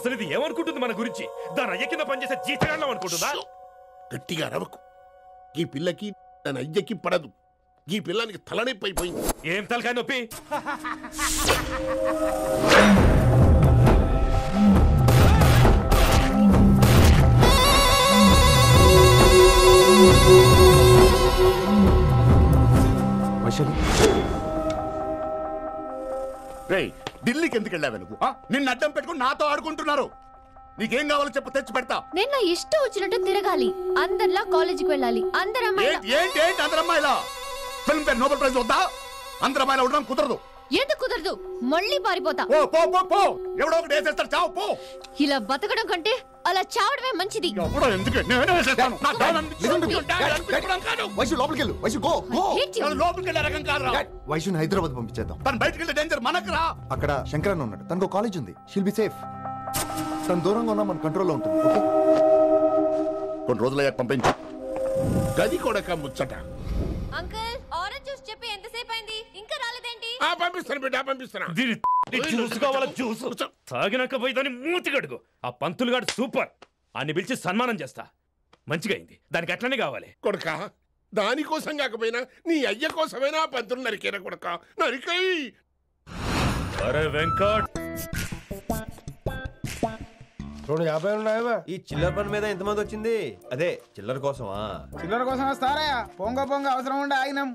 అసలు ఇది ఏమనుకుంటుంది మన గురించి? దాని అయ్య కింద పనిచేసే జీతగాళ్ళం అనుకుంటుందా? గట్టిగా అరవకు. ఈ పిల్లకి తన అయ్యకి పడదు. ఈ పిల్లానికి తలనొప్పి అయిపోయింది. ఏం తలకాయ నొప్పి? ఢిల్లీకి ఎందుకు వెళ్ళావు నువ్వు? నిన్ను అడ్డం పెట్టుకుని నాతో ఆడుకుంటున్నారు. నీకేం కావాలో చెప్పు, తెచ్చి పెడతా. నేను నా ఇష్టం వచ్చినట్టు తిరగాలి, అందరిలా కాలేజీకి వెళ్ళాలి. అందరు ఏంటి అందరు అమ్మాయిలా? ఫిల్మ్ ఫేర్ నోబెల్ ప్రైజ్ వద్దా? అందరు అమ్మాయిలా ఉండడం కుదరదు. ఎందుకు కుదరదు? మళ్ళీ పారిపోతా. ఎవడో ఒకటి వేసేస్తారు, చావు పో. ఇలా బతకడం కంటే అలా చావడమే మంచిది. వైషుని హైదరాబాద్ పంపించేద్దాం. తను బయటికి వెళ్తే డేంజర్ మనకు రా. అక్కడ శంకరన్ ఉన్నాడు, తనకు కాలేజ్ ఉంది. She'll be safe. తను దూరంగా ఉన్నా మన కంట్రోల్లో ఉంటుంది. ఓకే, కొన్ని రోజులయ్యాక పంపించు. గది కూడా ముచ్చట. అంకుల్, ఆరెంజ్ జ్యూస్ చెప్పి ఎంతసేపు అయింది, ఇంకా రాలేదేంటి? పంపిస్తాను బిడ్డ, పంపిస్తాను. జ్యూస్ కావాలా? జ్యూస్ తాగినాక పోయి దాన్ని మూతి గడుగు. ఆ పంతులు గాడు సూపర్, అన్ని పిలిచి సన్మానం చేస్తా. మంచిగా అయింది, దానికి అట్లనే కావాలి. కొడుక, దానికోసం కాకపోయినా నీ అయ్య కోసమైనా పంతులు నరికేనా కొడుక, నరికై. అరే వెంకట్, 250 ఉన్నాయా? ఈ చిల్లర పని మీద ఎంతమంది వచ్చింది? అదే చిల్లర కోసమా? చిల్లర కోసం వస్తారా? పొంగ అవసరం ఉండే ఆగినాం.